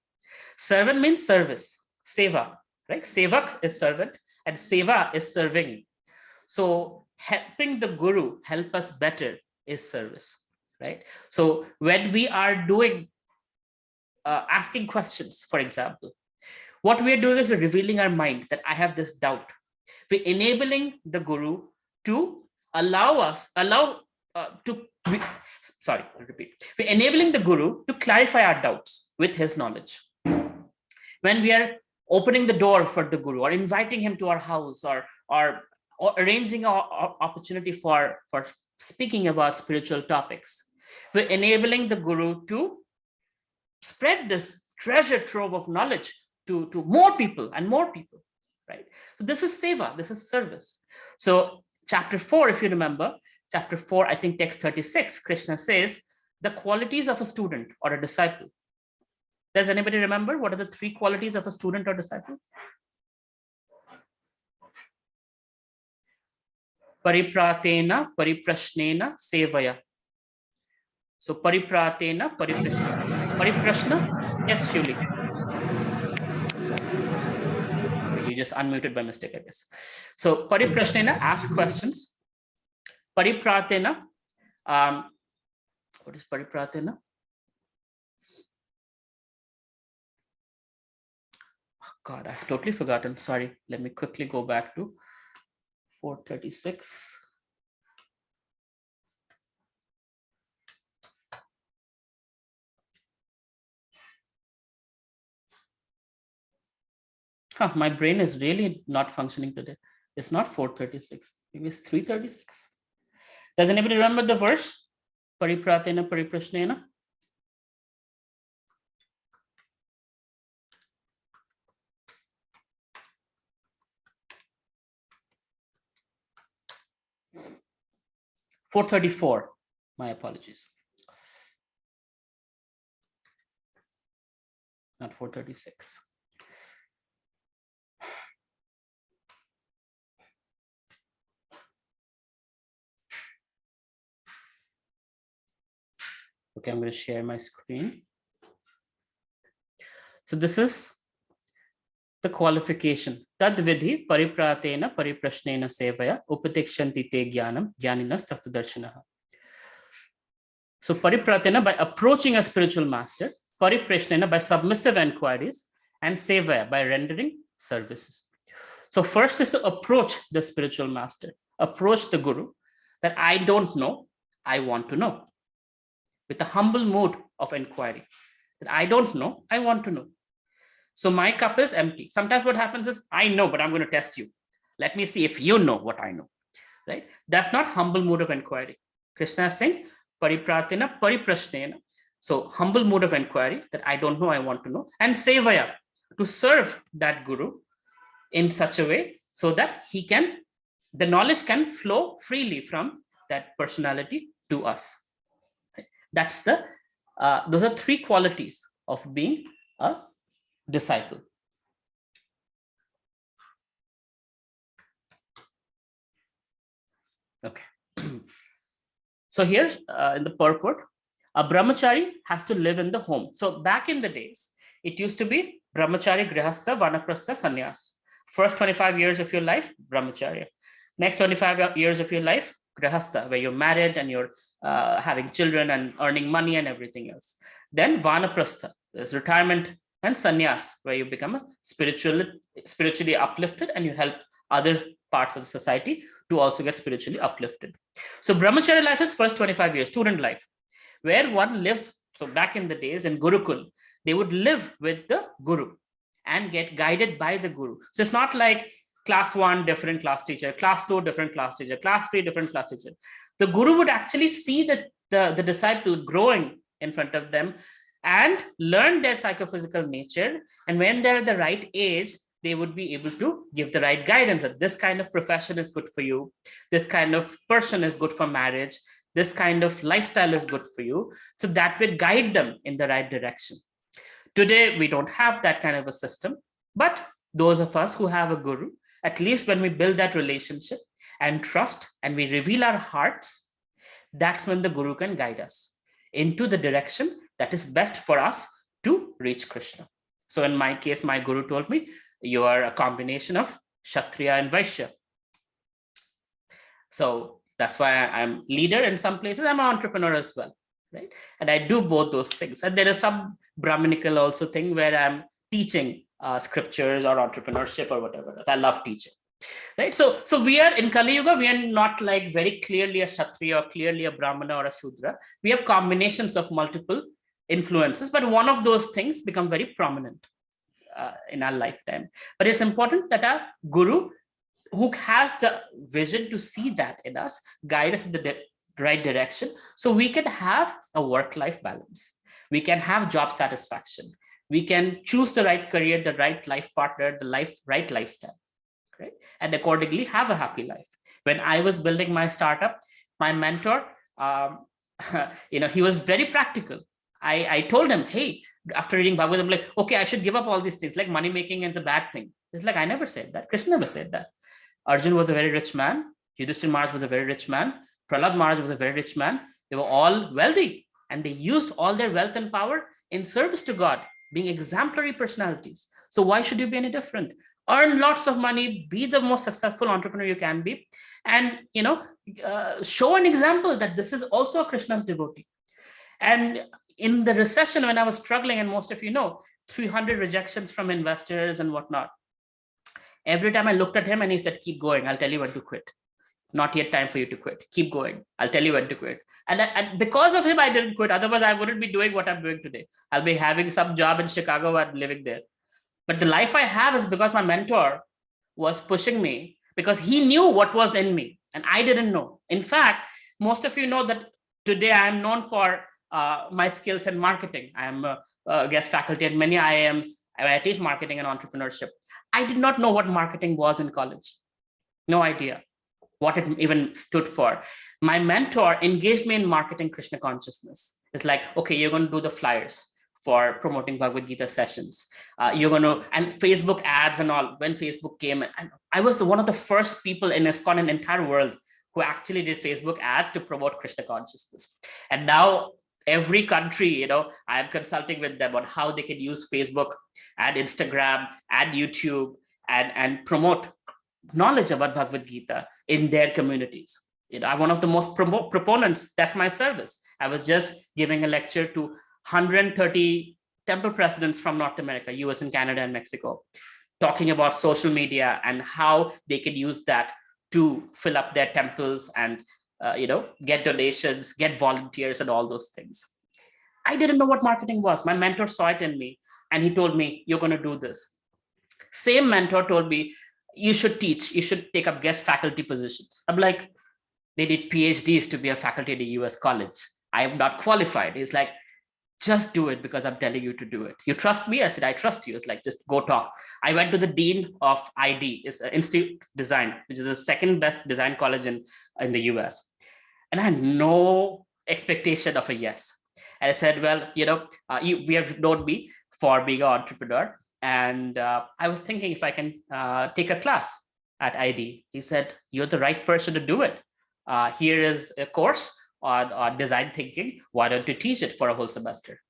Servant means service, seva, right? Sevak is servant and seva is serving. So helping the guru help us better is service, right? So when we are doing asking questions, for example, what we are doing is we're revealing our mind that I have this doubt. We're enabling the guru to We're enabling the guru to clarify our doubts with his knowledge. When we are opening the door for the guru or inviting him to our house or arranging an opportunity for speaking about spiritual topics, we're enabling the guru to spread this treasure trove of knowledge to more people and more people, right? So this is seva, this is service. So chapter 4, if you remember, chapter 4, I think text 36, Krishna says the qualities of a student or a disciple. Does anybody remember what are the 3 qualities of a student or disciple? Paripratena, pariprashnena, sevaya. So paripratena, pariprashnena. Pariprashna? Yes, Shuli. You just unmuted by mistake, I guess. So pariprashnena, ask questions. Paripratena, what is paripratena? Oh God, I've totally forgotten. Sorry, let me quickly go back to 436. My brain is really not functioning today. It's not 4:36. Maybe it's 3:36. Does anybody remember the verse? Paripratena pariprashnena. $434. My apologies. Not 4:36. Okay, I'm going to share my screen. So this is the qualification. Tad vidhi paripratena pariprashnena sevaya upatikshanti te jnanam jnaninas tattvadarshinaha. So paripratena, by approaching a spiritual master, pariprashnena, by submissive inquiries, and sevaya, by rendering services. So first is to approach the spiritual master, approach the guru, that I don't know, I want to know, with a humble mood of inquiry, that I don't know, I want to know. So my cup is empty. Sometimes what happens is, I know, but I'm going to test you. Let me see if you know what I know, right? That's not humble mood of inquiry. Krishna is saying, paripratena pariprashnena. So humble mood of inquiry, that I don't know, I want to know, and sevaya, to serve that guru in such a way so that the knowledge can flow freely from that personality to us. That's those are three qualities of being a disciple. Okay. So here in the purport, a brahmachari has to live in the home. So back in the days, it used to be brahmachari, grihastha, vanaprastha, sannyas. First 25 years of your life, brahmacharya. Next 25 years of your life, grihastha, where you're married and you're having children and earning money and everything else. Then vanaprastha, there's retirement, and sannyas, where you become a spiritually uplifted and you help other parts of the society to also get spiritually uplifted. So brahmacharya life is first 25 years, student life, where one lives. So back in the days in Gurukul, they would live with the guru and get guided by the guru. So it's not like class 1, different class teacher, class 2, different class teacher, class 3, different class teacher. The guru would actually see the disciple growing in front of them and learn their psychophysical nature. And when they're the right age, they would be able to give the right guidance that this kind of profession is good for you, this kind of person is good for marriage, this kind of lifestyle is good for you. So that would guide them in the right direction. Today, we don't have that kind of a system, but those of us who have a guru, at least when we build that relationship and trust and we reveal our hearts, that's when the guru can guide us into the direction that is best for us to reach Krishna. So in my case, my guru told me, you are a combination of Kshatriya and Vaishya. So that's why I'm leader in some places. I'm an entrepreneur as well, right? And I do both those things. And there is some Brahminical also thing where I'm teaching scriptures or entrepreneurship or whatever. I love teaching, right? So we are in Kali Yuga, we are not like very clearly a Kshatriya or clearly a Brahmana or a Shudra. We have combinations of multiple influences, but one of those things become very prominent in our lifetime. But it's important that our guru, who has the vision to see that in us, guide us in the right direction, so we can have a work-life balance. We can have job satisfaction. We can choose the right career, the right life partner, the right lifestyle, right? And accordingly have a happy life. When I was building my startup, my mentor, he was very practical. I told him, hey, after reading Bhagavad, I'm like, okay, I should give up all these things, like money making is a bad thing. It's like, I never said that. Krishna never said that. Arjun was a very rich man. Yudhishthira Maharaj was a very rich man. Prahlad Maharaj was a very rich man. They were all wealthy and they used all their wealth and power in service to God, being exemplary personalities. So why should you be any different? Earn lots of money, be the most successful entrepreneur you can be, and show an example that this is also Krishna's devotee. And in the recession, when I was struggling, and most of you know, 300 rejections from investors and whatnot, every time I looked at him and he said, keep going, I'll tell you when to quit. Not yet time for you to quit. Keep going. I'll tell you when to quit. And because of him, I didn't quit. Otherwise, I wouldn't be doing what I'm doing today. I'll be having some job in Chicago and living there. But the life I have is because my mentor was pushing me, because he knew what was in me and I didn't know. In fact, most of you know that today I am known for my skills in marketing. I am a guest faculty at many IIMs. I teach marketing and entrepreneurship. I did not know what marketing was in college. No idea what it even stood for. My mentor engaged me in marketing Krishna consciousness. It's like, okay, you're going to do the flyers for promoting Bhagavad Gita sessions. You're going to, and Facebook ads and all, when Facebook came, and I was one of the first people in ISKCON in the entire world who actually did Facebook ads to promote Krishna consciousness. And now every country, I'm consulting with them on how they can use Facebook and Instagram and YouTube and promote knowledge about Bhagavad Gita in their communities. I'm one of the most proponents. That's my service. I was just giving a lecture to 130 temple presidents from North America, US and Canada and Mexico, talking about social media and how they can use that to fill up their temples and get donations, get volunteers and all those things. I didn't know what marketing was. My mentor saw it in me and he told me, you're going to do this. Same mentor told me, you should teach, you should take up guest faculty positions. I'm like, they did PhDs to be a faculty at a US college. I am not qualified. He's like, just do it because I'm telling you to do it. You trust me? I said, I trust you. It's like, just go talk. I went to the dean of ID, it's Institute Design, which is the second best design college in the US. And I had no expectation of a yes. And I said, well, we have known me for being an entrepreneur. And I was thinking if I can take a class at ID. He said, you're the right person to do it. Here is a course on design thinking. Why don't you teach it for a whole semester?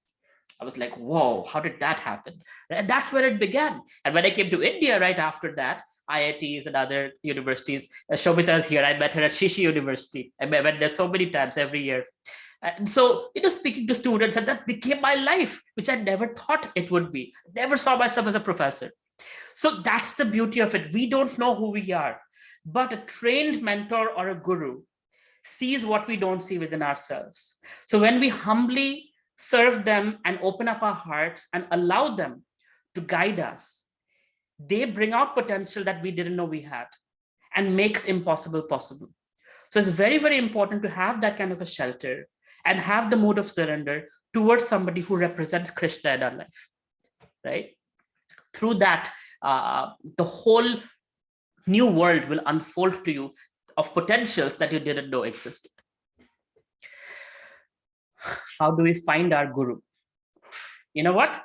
I was like, whoa, how did that happen? And that's where it began. And when I came to India right after that, IITs and other universities, Shobita is here. I met her at Shishi University. I went there so many times every year. And so, speaking to students, and that became my life, which I never thought it would be. Never saw myself as a professor. So that's the beauty of it. We don't know who we are, but a trained mentor or a guru sees what we don't see within ourselves. So when we humbly serve them and open up our hearts and allow them to guide us, they bring out potential that we didn't know we had and makes impossible possible. So it's very, very important to have that kind of a shelter and have the mood of surrender towards somebody who represents Krishna in our life, right? Through that, the whole new world will unfold to you of potentials that you didn't know existed. How do we find our guru? You know what?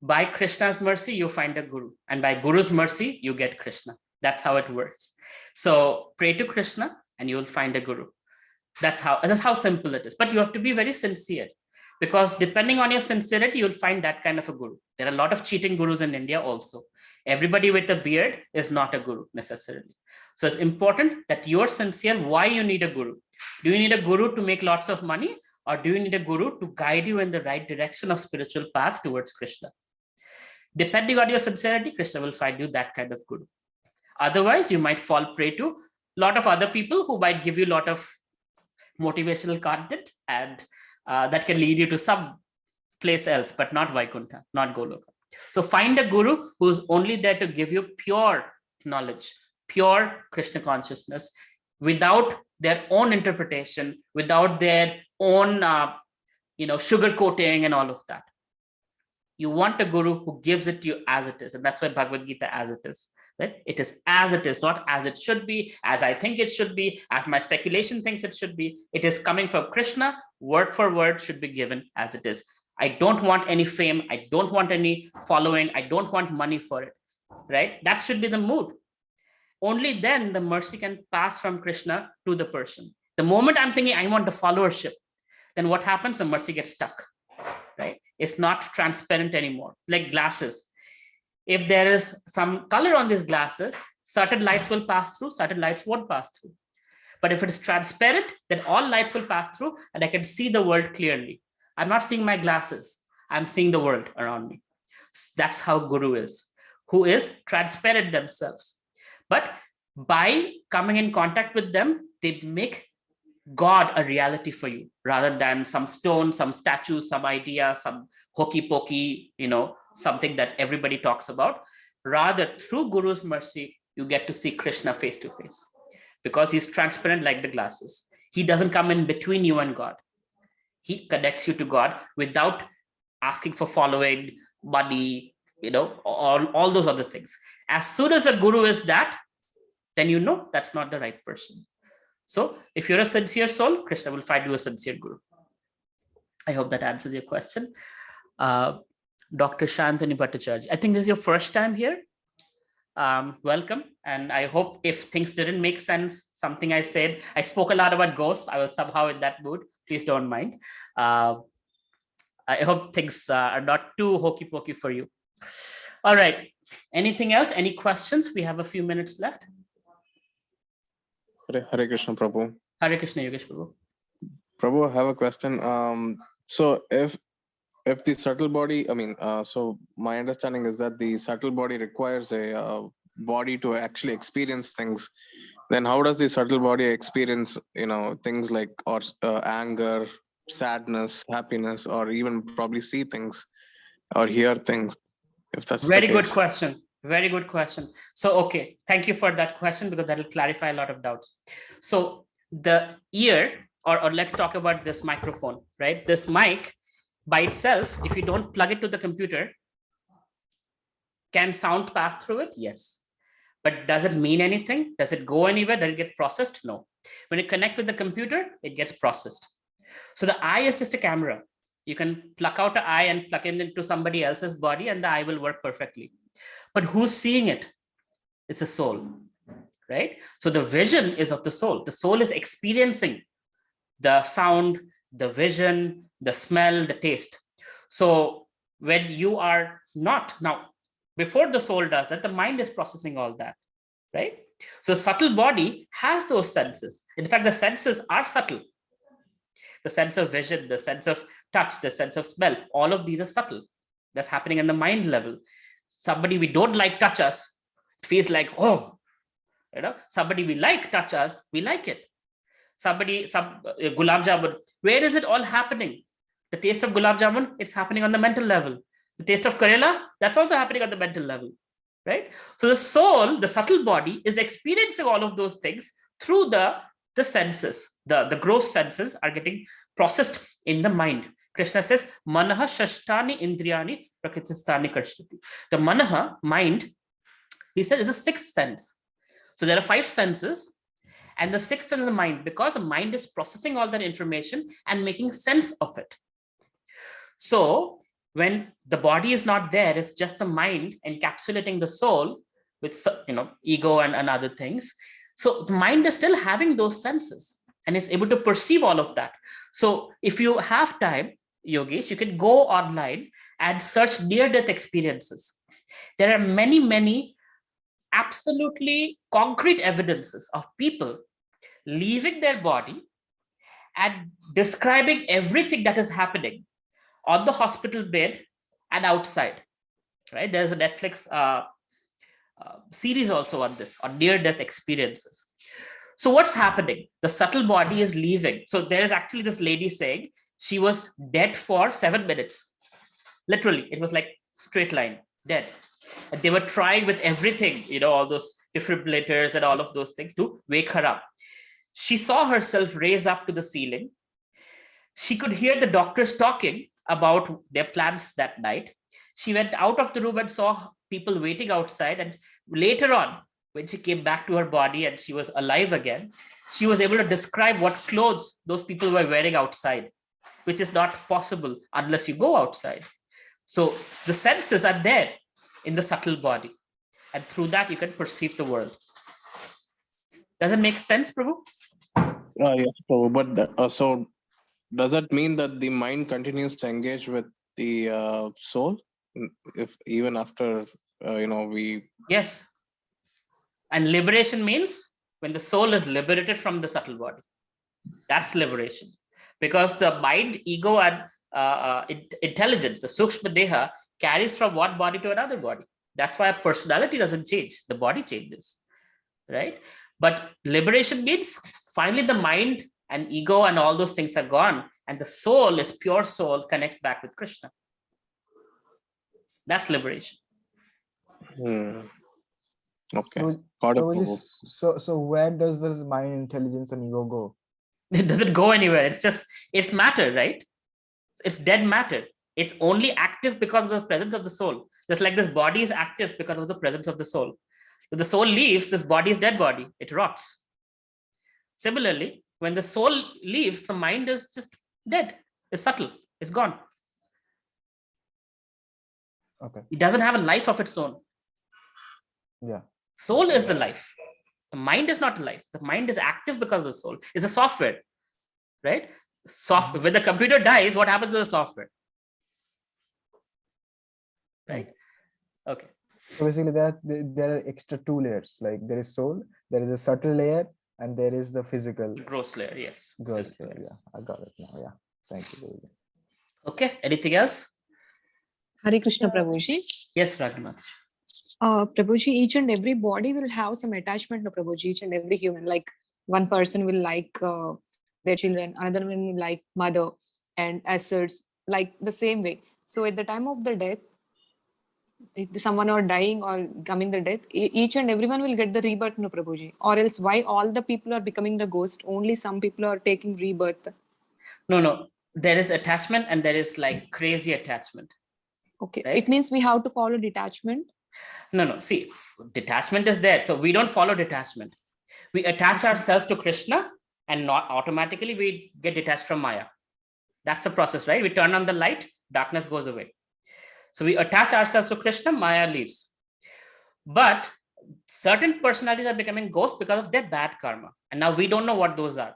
By Krishna's mercy, you find a guru. And by Guru's mercy, you get Krishna. That's how it works. So pray to Krishna and you will find a guru. That's how simple it is. But you have to be very sincere, because depending on your sincerity, you'll find that kind of a guru. There are a lot of cheating gurus in India also. Everybody with a beard is not a guru necessarily. So it's important that you're sincere why you need a guru. Do you need a guru to make lots of money, or do you need a guru to guide you in the right direction of spiritual path towards Krishna? Depending on your sincerity, Krishna will find you that kind of guru. Otherwise, you might fall prey to a lot of other people who might give you a lot of motivational content, and that can lead you to some place else, but not Vaikuntha, not Goloka. So find a guru who's only there to give you pure knowledge, pure Krishna consciousness, without their own interpretation, without their own sugarcoating and all of that. You want a guru who gives it to you as it is. And that's why Bhagavad Gita as it is. Right? It is as it is, not as it should be, as I think it should be, as my speculation thinks it should be. It is coming from Krishna. Word for word should be given as it is. I don't want any fame. I don't want any following. I don't want money for it. Right? That should be the mood. Only then the mercy can pass from Krishna to the person. The moment I'm thinking I want the followership, then what happens? The mercy gets stuck. Right? It's not transparent anymore. Like glasses. If there is some color on these glasses, certain lights will pass through, certain lights won't pass through. But if it is transparent, then all lights will pass through and I can see the world clearly. I'm not seeing my glasses. I'm seeing the world around me. That's how Guru is, who is transparent themselves. But by coming in contact with them, they make God a reality for you rather than some stone, some statue, some idea, some hokey pokey, something that everybody talks about. Rather, through Guru's mercy, you get to see Krishna face to face, because he's transparent like the glasses. He doesn't come in between you and God. He connects you to God without asking for following, money, all those other things. As soon as a guru is that, then you know that's not the right person. So if you're a sincere soul, Krishna will find you a sincere guru. I hope that answers your question. Dr. Shantanu Bhattacharya, I think this is your first time here. Welcome. And I hope if things didn't make sense, something I said, I spoke a lot about ghosts. I was somehow in that mood. Please don't mind. I hope things are not too hokey pokey for you. All right. Anything else? Any questions? We have a few minutes left. Hare Krishna, Prabhu. Hare Krishna, Yogesh Prabhu. Prabhu, I have a question. So if the subtle body, so my understanding is that the subtle body requires a body to actually experience things. Then how does the subtle body experience, things like anger, sadness, happiness, or even probably see things or hear things? If that's Very the good case. question. Very good question. So, okay, thank you for that question, because that will clarify a lot of doubts. So the ear, or let's talk about this microphone, right? This mic by itself, if you don't plug it to the computer, can sound pass through it? Yes. But does it mean anything? Does it go anywhere? Does it get processed? No. When it connects with the computer, it gets processed. So the eye is just a camera. You can pluck out an eye and plug it into somebody else's body, and the eye will work perfectly. But who's seeing it? It's a soul, right? So the vision is of the soul. The soul is experiencing the sound, the vision, the smell, the taste. So when you are not, now, before the soul does that, the mind is processing all that, right? So the subtle body has those senses. In fact, the senses are subtle. The sense of vision, the sense of touch, the sense of smell, all of these are subtle. That's happening in the mind level. Somebody we don't like touch us, it feels like, oh, somebody we like touch us, we like it. Some gulab jamun, where is it all happening? The taste of gulab jamun, it's happening on the mental level. The taste of karela, that's also happening on the mental level, right? So the soul, the subtle body, is experiencing all of those things through the senses. The gross senses are getting processed in the mind. Krishna says, Manaha Shashtani Indriyani Prakristani Karshtati. The Manaha, mind, he said, is a sixth sense. So there are 5 senses, and the sixth sense is the mind, because the mind is processing all that information and making sense of it. So when the body is not there, it's just the mind encapsulating the soul with ego and other things. So the mind is still having those senses, and it's able to perceive all of that. So if you have time, Yogesh, you can go online and search near-death experiences. There are many, many absolutely concrete evidences of people leaving their body and describing everything that is happening on the hospital bed and outside, right? There's a Netflix series also on this, on near-death experiences. So what's happening? The subtle body is leaving. So there is actually this lady saying she was dead for 7 minutes. Literally, it was like straight line, dead. And they were trying with everything, all those defibrillators and all of those things to wake her up. She saw herself raise up to the ceiling. She could hear the doctors talking about their plans that night. She went out of the room and saw people waiting outside. And later on, when she came back to her body and she was alive again, she was able to describe what clothes those people were wearing outside, which is not possible unless you go outside. So the senses are there in the subtle body, and through that you can perceive the world. Does it make sense, Prabhu? Yes, Prabhu. But so does that mean that the mind continues to engage with the soul, if even after we? Yes. And liberation means when the soul is liberated from the subtle body. That's liberation. Because the mind, ego, and intelligence, the sukshma deha, carries from one body to another body. That's why personality doesn't change. The body changes, right? But liberation means finally the mind and ego and all those things are gone, and the soul is pure soul, connects back with Krishna. That's liberation. Hmm. Okay. Prabhuji, Got it, Prabhuji, Prabhu. so where does this mind, intelligence, and ego go? It doesn't go anywhere. It's matter, right? It's dead matter. It's only active because of the presence of the soul. Just like this body is active because of the presence of the soul. So the soul leaves, this body is dead body. It rots. Similarly, when the soul leaves, the mind is just dead. It's subtle. It's gone. Okay. It doesn't have a life of its own. Yeah. Soul is the life. The mind is not life. The mind is active because of the soul. It's a software, right? Software. When the computer dies, what happens to the software? Right? Okay. So basically, there are extra two layers. Like there is soul, there is a subtle layer, and there is the physical Gross layer, yes. gross layer. Yeah, I got it now. Yeah. Thank you, Prabhuji. Okay. Anything else? Hare Krishna, Prabhuji. Yes, Raghunath. Prabhuji, each and every body will have some attachment to Prabhuji, each and every human. Like one person will like their children, another one will like mother, and assets, like the same way. So at the time of the death, if someone are dying or coming the death, each and everyone will get the rebirth, no Prabhuji. Or else why all the people are becoming the ghost? Only some people are taking rebirth. No. There is attachment and there is like crazy attachment. Okay. Right? It means we have to follow detachment. No. See, detachment is there. So we don't follow detachment. We attach ourselves to Krishna and not automatically we get detached from Maya. That's the process, right? We turn on the light, darkness goes away. So we attach ourselves to Krishna, Maya leaves. But certain personalities are becoming ghosts because of their bad karma. And now we don't know what those are.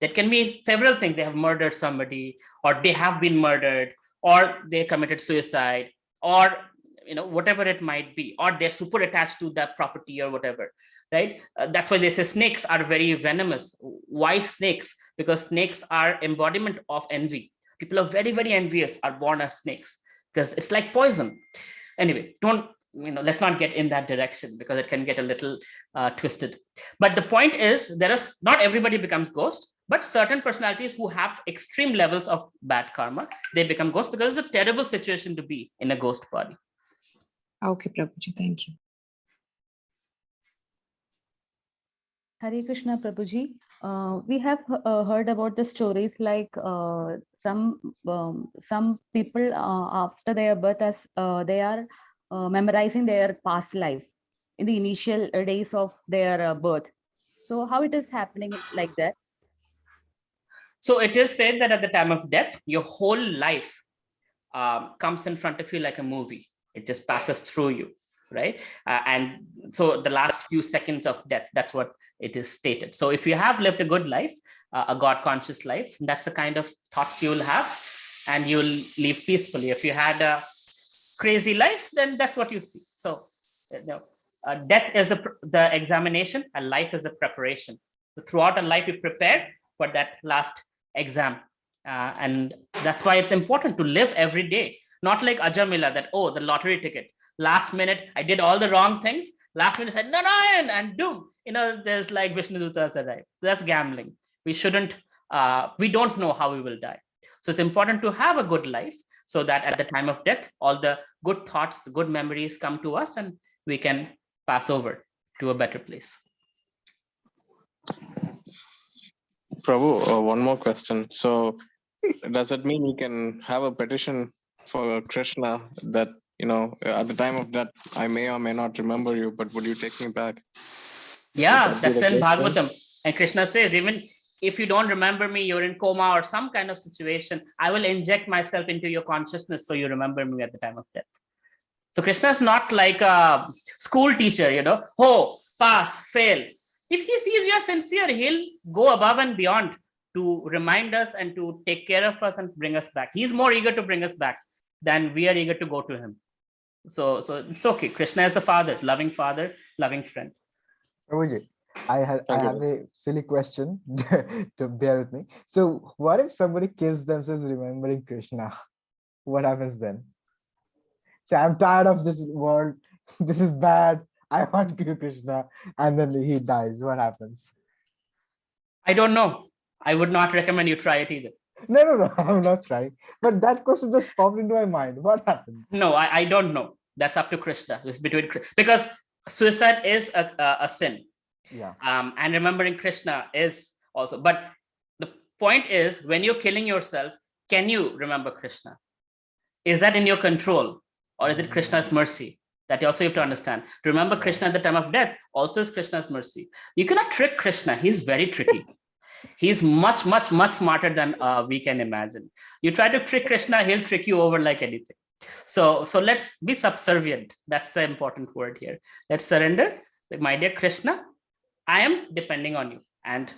That can be several things. They have murdered somebody, or they have been murdered, or they committed suicide, or whatever it might be, or they're super attached to that property or whatever, right? That's why they say snakes are very venomous. Why snakes? Because snakes are embodiment of envy. People are very, very envious, are born as snakes because it's like poison. Anyway, let's not get in that direction because it can get a little twisted. But the point is, not everybody becomes ghost, but certain personalities who have extreme levels of bad karma, they become ghosts because it's a terrible situation to be in a ghost body. Okay, Prabhuji, thank you. Hare Krishna, Prabhuji. We have heard about the stories like some people after their birth, as they are memorizing their past life in the initial days of their birth. So how it is happening like that? So it is said that at the time of death, your whole life comes in front of you like a movie. It just passes through you, right? And so the last few seconds of death, that's what it is stated. So if you have lived a good life, a God conscious life, that's the kind of thoughts you will have, and you'll live peacefully. If you had a crazy life, then that's what you see. So death is the examination, and life is a preparation. So throughout a life, you prepare for that last exam. And that's why it's important to live every day. Not like Ajamila, that, oh, the lottery ticket. Last minute, I did all the wrong things. Last minute, I said, no, and doom. There's like Vishnu Dutas arrive. That's gambling. We don't know how we will die. So it's important to have a good life so that at the time of death, all the good thoughts, the good memories come to us and we can pass over to a better place. Prabhu, one more question. So does that mean you can have a petition for Krishna that, at the time of death, I may or may not remember you, but would you take me back? Yeah, that's in Bhagavatam. And Krishna says, even if you don't remember me, you're in coma or some kind of situation, I will inject myself into your consciousness so you remember me at the time of death. So Krishna is not like a school teacher, pass, fail. If he sees we are sincere, he'll go above and beyond to remind us and to take care of us and bring us back. He's more eager to bring us back than we are eager to go to him. So it's okay. Krishna is a father, loving friend. Prabhuji, I have a silly question to bear with me. So what if somebody kills themselves remembering Krishna? What happens then? So I'm tired of this world. This is bad. I want Krishna. And then he dies. What happens? I don't know. I would not recommend you try it either. No. I'm not trying. But that question just popped into my mind. What happened? No, I don't know. That's up to Krishna. It's between, because suicide is a sin. Yeah. And remembering Krishna is also, but the point is, when you're killing yourself, can you remember Krishna? Is that in your control, or is it Krishna's mercy? That you also have to understand. To remember Krishna at the time of death also is Krishna's mercy. You cannot trick Krishna. He's very tricky. He's much, much, much smarter than we can imagine. You try to trick Krishna, he'll trick you over like anything. So let's be subservient. That's the important word here. Let's surrender. My dear Krishna, I am depending on you. And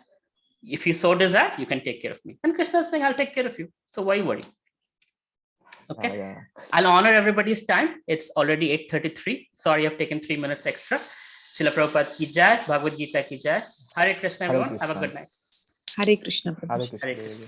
if you so desire, you can take care of me. And Krishna is saying, I'll take care of you. So why worry? Okay. Yeah. I'll honor everybody's time. It's already 8:33. Sorry, I've taken 3 minutes extra. Srila Prabhupada ki jai, Bhagavad Gita ki jai. Hare Krishna, everyone. Have a good night. Hare Krishna. Hare Prabhu. Krishna.